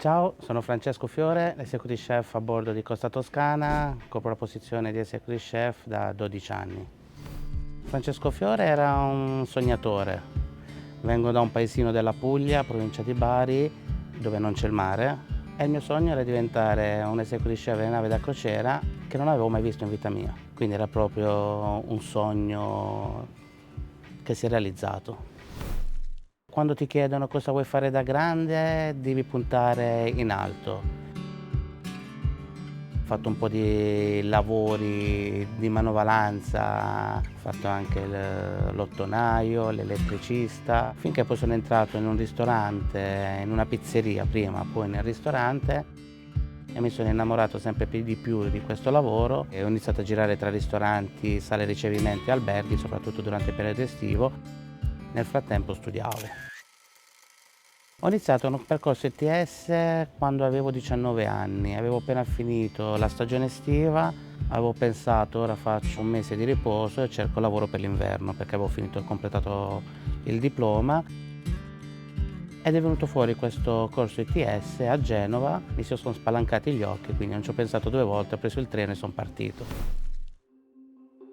Ciao, sono Francesco Fiore, executive chef a bordo di Costa Toscana, copro la posizione di executive chef da 12 anni. Francesco Fiore era un sognatore. Vengo da un paesino della Puglia, provincia di Bari, dove non c'è il mare, e il mio sogno era diventare un executive chef di nave da crociera che non avevo mai visto in vita mia. Quindi era proprio un sogno che si è realizzato. Quando ti chiedono cosa vuoi fare da grande, devi puntare in alto. Ho fatto un po' di lavori di manovalanza, ho fatto anche l'ottonaio, l'elettricista, finché poi sono entrato in un ristorante, in una pizzeria prima, poi nel ristorante, e mi sono innamorato sempre più di più di questo lavoro e ho iniziato a girare tra ristoranti, sale ricevimenti e alberghi, soprattutto durante il periodo estivo. Nel frattempo studiavo. Ho iniziato un percorso ITS quando avevo 19 anni, avevo appena finito la stagione estiva, avevo pensato ora faccio un mese di riposo e cerco lavoro per l'inverno perché avevo finito e completato il diploma ed è venuto fuori questo corso ITS a Genova, mi si sono spalancati gli occhi, quindi non ci ho pensato due volte, ho preso il treno e sono partito.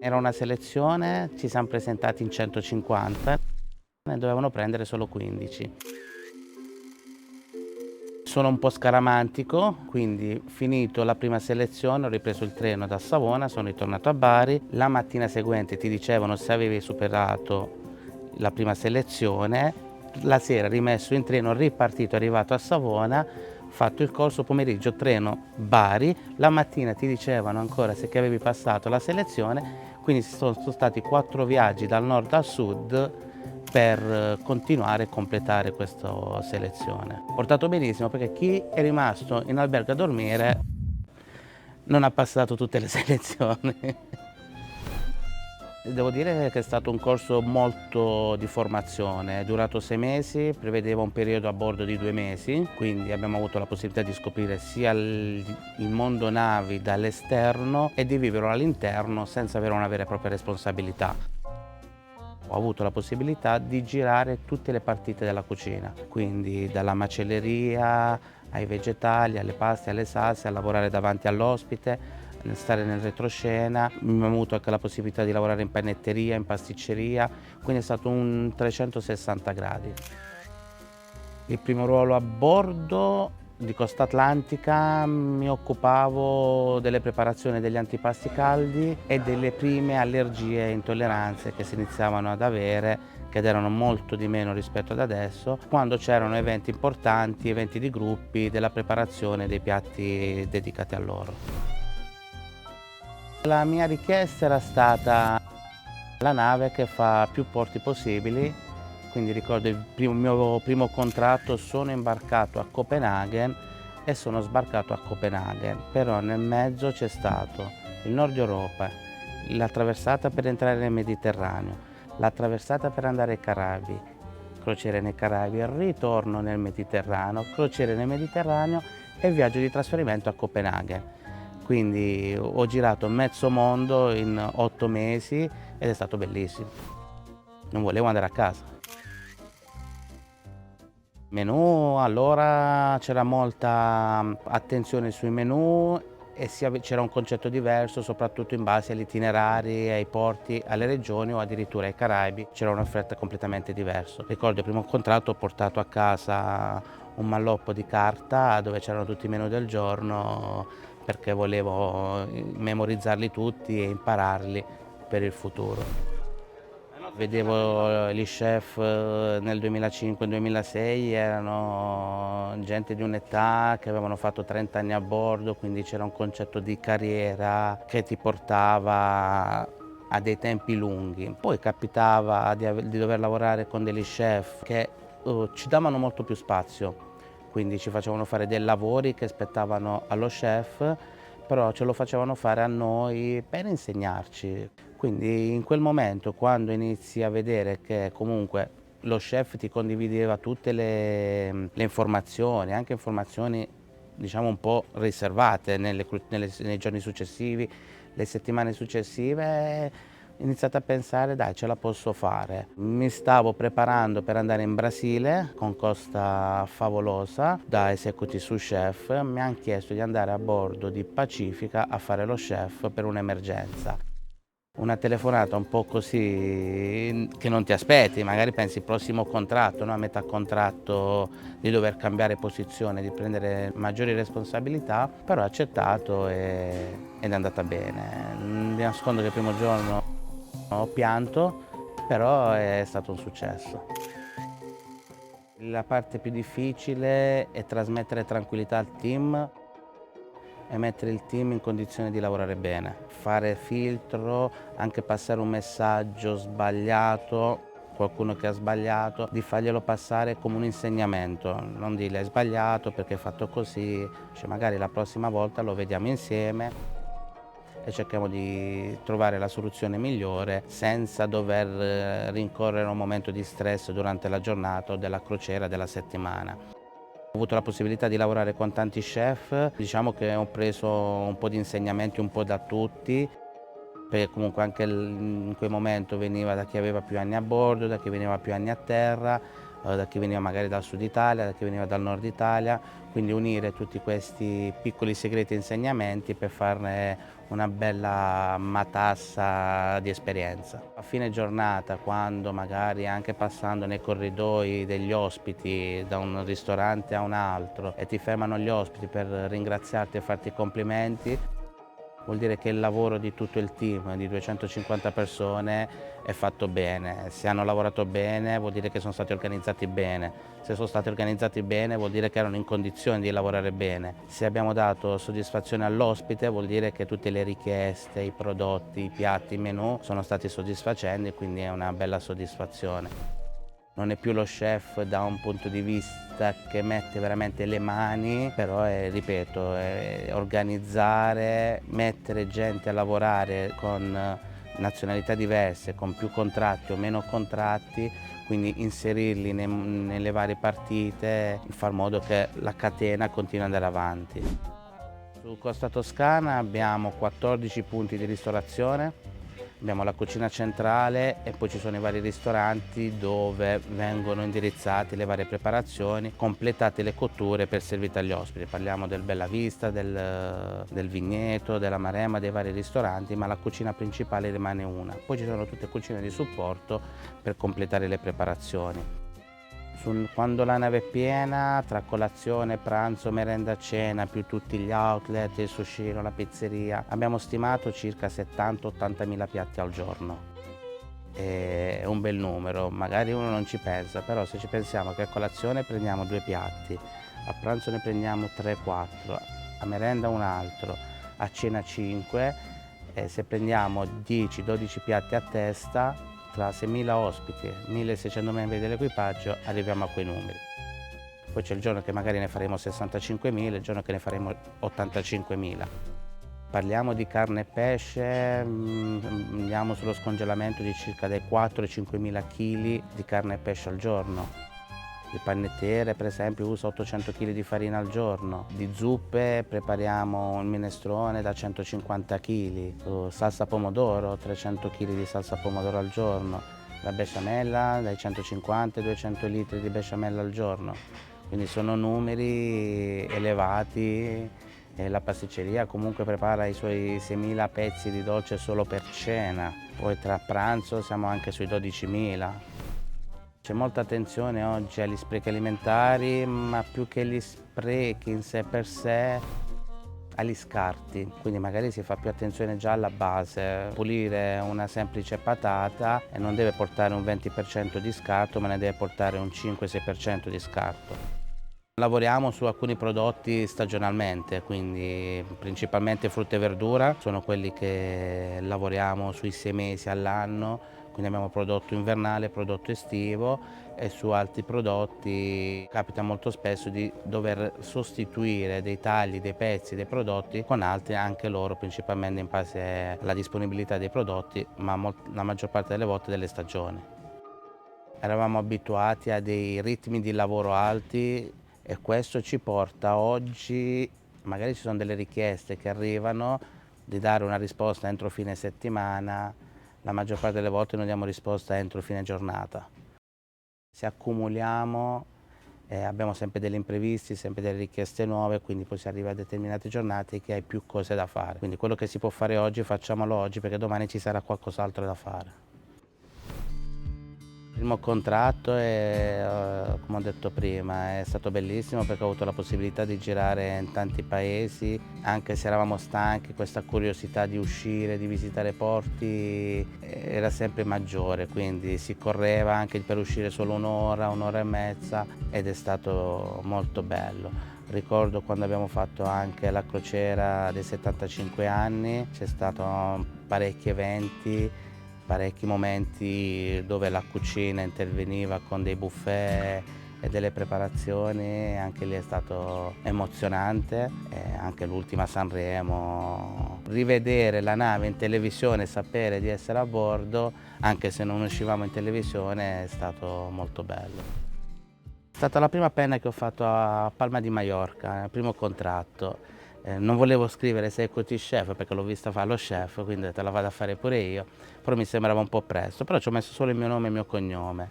Era una selezione, ci siamo presentati in 150, ne dovevano prendere solo 15. Sono un po' scaramantico, quindi finito la prima selezione ho ripreso il treno da Savona, sono ritornato a Bari. La mattina seguente ti dicevano se avevi superato la prima selezione, la sera rimesso in treno, ripartito, arrivato a Savona, fatto il corso pomeriggio, treno Bari, la mattina ti dicevano ancora se che avevi passato la selezione, quindi sono stati 4 viaggi dal nord al sud per continuare e completare questa selezione. Ho portato benissimo perché chi è rimasto in albergo a dormire non ha passato tutte le selezioni. Devo dire che è stato un corso molto di formazione, è durato 6 mesi, prevedeva un periodo a bordo di 2 mesi, quindi abbiamo avuto la possibilità di scoprire sia il mondo navi dall'esterno e di viverlo all'interno senza avere una vera e propria responsabilità. Ho avuto la possibilità di girare tutte le partite della cucina, quindi dalla macelleria ai vegetali, alle paste, alle salse, a lavorare davanti all'ospite, stare nel retroscena. Abbiamo avuto anche la possibilità di lavorare in panetteria, in pasticceria, quindi è stato un 360 gradi. Il primo ruolo a bordo di Costa Atlantica mi occupavo delle preparazioni degli antipasti caldi e delle prime allergie e intolleranze che si iniziavano ad avere, che erano molto di meno rispetto ad adesso, quando c'erano eventi importanti, eventi di gruppi, della preparazione dei piatti dedicati a loro. La mia richiesta era stata la nave che fa più porti possibili, quindi ricordo mio primo contratto, sono imbarcato a Copenaghen e sono sbarcato a Copenaghen, però nel mezzo c'è stato il Nord Europa, la traversata per entrare nel Mediterraneo, la traversata per andare ai Caraibi, crociere nei Caraibi, il ritorno nel Mediterraneo, crociere nel Mediterraneo e il viaggio di trasferimento a Copenaghen. Quindi ho girato mezzo mondo in 8 mesi ed è stato bellissimo. Non volevo andare a casa. Menù, allora c'era molta attenzione sui menù e c'era un concetto diverso, soprattutto in base agli itinerari, ai porti, alle regioni o addirittura ai Caraibi. C'era un'offerta completamente diversa. Ricordo il primo contratto ho portato a casa un malloppo di carta dove c'erano tutti i menù del giorno perché volevo memorizzarli tutti e impararli per il futuro. Vedevo gli chef nel 2005-2006, erano gente di un'età che avevano fatto 30 anni a bordo, quindi c'era un concetto di carriera che ti portava a dei tempi lunghi. Poi capitava di dover lavorare con degli chef che ci davano molto più spazio, quindi ci facevano fare dei lavori che spettavano allo chef, però ce lo facevano fare a noi per insegnarci. Quindi in quel momento, quando inizi a vedere che comunque lo chef ti condivideva tutte le informazioni, anche informazioni diciamo un po' riservate nei giorni successivi, le settimane successive, ho iniziato a pensare: "Dai, ce la posso fare". Mi stavo preparando per andare in Brasile con costa favolosa da executive sous chef, mi han chiesto di andare a bordo di Pacifica a fare lo chef per un'emergenza. Una telefonata un po' così che non ti aspetti, magari pensi il prossimo contratto, no, a metà contratto di dover cambiare posizione, di prendere maggiori responsabilità, però ho accettato ed è andata bene. Non vi nascondo che il primo giorno ho pianto, però è stato un successo. La parte più difficile è trasmettere tranquillità al team e mettere il team in condizione di lavorare bene, fare filtro, anche passare un messaggio sbagliato, qualcuno che ha sbagliato, di farglielo passare come un insegnamento, non dire hai sbagliato perché hai fatto così, cioè magari la prossima volta lo vediamo insieme e cerchiamo di trovare la soluzione migliore senza dover rincorrere un momento di stress durante la giornata o della crociera della settimana. Ho avuto la possibilità di lavorare con tanti chef, diciamo che ho preso un po' di insegnamenti un po' da tutti, perché comunque anche in quel momento veniva da chi aveva più anni a bordo, da chi veniva più anni a terra, da chi veniva magari dal sud Italia, da chi veniva dal nord Italia, quindi unire tutti questi piccoli segreti e insegnamenti per farne una bella matassa di esperienza. A fine giornata, quando magari anche passando nei corridoi degli ospiti da un ristorante a un altro e ti fermano gli ospiti per ringraziarti e farti i complimenti, vuol dire che il lavoro di tutto il team, di 250 persone, è fatto bene. Se hanno lavorato bene vuol dire che sono stati organizzati bene. Se sono stati organizzati bene vuol dire che erano in condizione di lavorare bene. Se abbiamo dato soddisfazione all'ospite vuol dire che tutte le richieste, i prodotti, i piatti, i menù sono stati soddisfacenti e quindi è una bella soddisfazione. Non è più lo chef da un punto di vista che mette veramente le mani, però è, ripeto, è organizzare, mettere gente a lavorare con nazionalità diverse, con più contratti o meno contratti, quindi inserirli nelle varie partite, in far modo che la catena continui ad andare avanti. Su Costa Toscana abbiamo 14 punti di ristorazione. Abbiamo la cucina centrale e poi ci sono i vari ristoranti dove vengono indirizzate le varie preparazioni, completate le cotture per servire agli ospiti. Parliamo del Bella Vista, del Vigneto, della Maremma, dei vari ristoranti, ma la cucina principale rimane una. Poi ci sono tutte cucine di supporto per completare le preparazioni. Quando la nave è piena, tra colazione, pranzo, merenda, cena, più tutti gli outlet, il sushiro, la pizzeria, abbiamo stimato circa 70-80 mila piatti al giorno. È un bel numero, magari uno non ci pensa, però se ci pensiamo che a colazione prendiamo 2 piatti, a pranzo ne prendiamo 3-4, a merenda un altro, a cena 5, e se prendiamo 10-12 piatti a testa, tra 6.000 ospiti, 1.600 membri dell'equipaggio, arriviamo a quei numeri. Poi c'è il giorno che magari ne faremo 65.000, il giorno che ne faremo 85.000. Parliamo di carne e pesce, andiamo sullo scongelamento di circa dai 4 ai 5.000 kg di carne e pesce al giorno. Il panettiere per esempio usa 800 kg di farina al giorno, di zuppe prepariamo un minestrone da 150 kg, salsa pomodoro, 300 kg di salsa pomodoro al giorno, la besciamella dai 150 ai 200 litri di besciamella al giorno, quindi sono numeri elevati e la pasticceria comunque prepara i suoi 6.000 pezzi di dolce solo per cena, poi tra pranzo siamo anche sui 12.000. C'è molta attenzione oggi agli sprechi alimentari, ma più che gli sprechi in sé per sé, agli scarti. Quindi magari si fa più attenzione già alla base. Pulire una semplice patata e non deve portare un 20% di scarto, ma ne deve portare un 5-6% di scarto. Lavoriamo su alcuni prodotti stagionalmente, quindi principalmente frutta e verdura, sono quelli che lavoriamo sui 6 mesi all'anno, quindi abbiamo prodotto invernale, prodotto estivo e su altri prodotti capita molto spesso di dover sostituire dei tagli, dei pezzi, dei prodotti con altri anche loro principalmente in base alla disponibilità dei prodotti, ma la maggior parte delle volte delle stagioni. Eravamo abituati a dei ritmi di lavoro alti e questo ci porta oggi, magari ci sono delle richieste che arrivano, di dare una risposta entro fine settimana, la maggior parte delle volte non diamo risposta entro fine giornata. Se accumuliamo abbiamo sempre degli imprevisti, sempre delle richieste nuove, quindi poi si arriva a determinate giornate che hai più cose da fare. Quindi quello che si può fare oggi facciamolo oggi perché domani ci sarà qualcos'altro da fare. Il primo contratto come ho detto prima, è stato bellissimo perché ho avuto la possibilità di girare in tanti paesi, anche se eravamo stanchi, questa curiosità di uscire, di visitare porti era sempre maggiore, quindi si correva anche per uscire solo un'ora e mezza ed è stato molto bello. Ricordo quando abbiamo fatto anche la crociera dei 75 anni, c'è stato parecchi eventi, parecchi momenti dove la cucina interveniva con dei buffet e delle preparazioni, anche lì è stato emozionante, e anche l'ultima Sanremo. Rivedere la nave in televisione e sapere di essere a bordo, anche se non uscivamo in televisione, è stato molto bello. È stata la prima penna che ho fatto a Palma di Maiorca, il primo contratto. Non volevo scrivere Executive Chef perché l'ho vista fare lo chef, quindi te la vado a fare pure io, però mi sembrava un po' presto, però ci ho messo solo il mio nome e il mio cognome.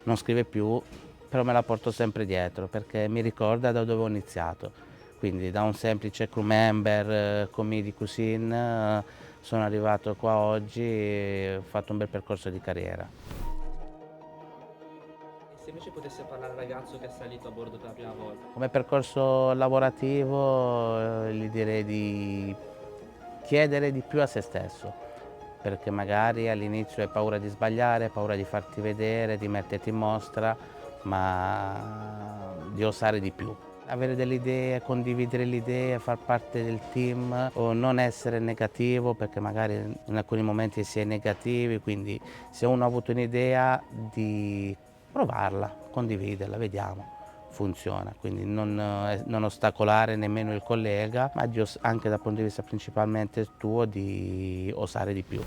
Non scrive più, però me la porto sempre dietro perché mi ricorda da dove ho iniziato. Quindi da un semplice crew member, commis di cuisine, sono arrivato qua oggi e ho fatto un bel percorso di carriera. E se invece potesse parlare al ragazzo che è salito a bordo per la prima volta? Come percorso lavorativo, gli direi di chiedere di più a se stesso, perché magari all'inizio hai paura di sbagliare, hai paura di farti vedere, di metterti in mostra, ma di osare di più. Avere delle idee, condividere le idee, far parte del team o non essere negativo, perché magari in alcuni momenti si è negativi, quindi se uno ha avuto un'idea di provarla, condividerla, vediamo funziona, quindi non ostacolare nemmeno il collega, ma anche dal punto di vista principalmente tuo di osare di più.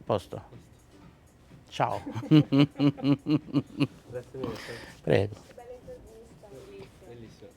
Posto? Ciao. Grazie mille, Prego. bellissimo.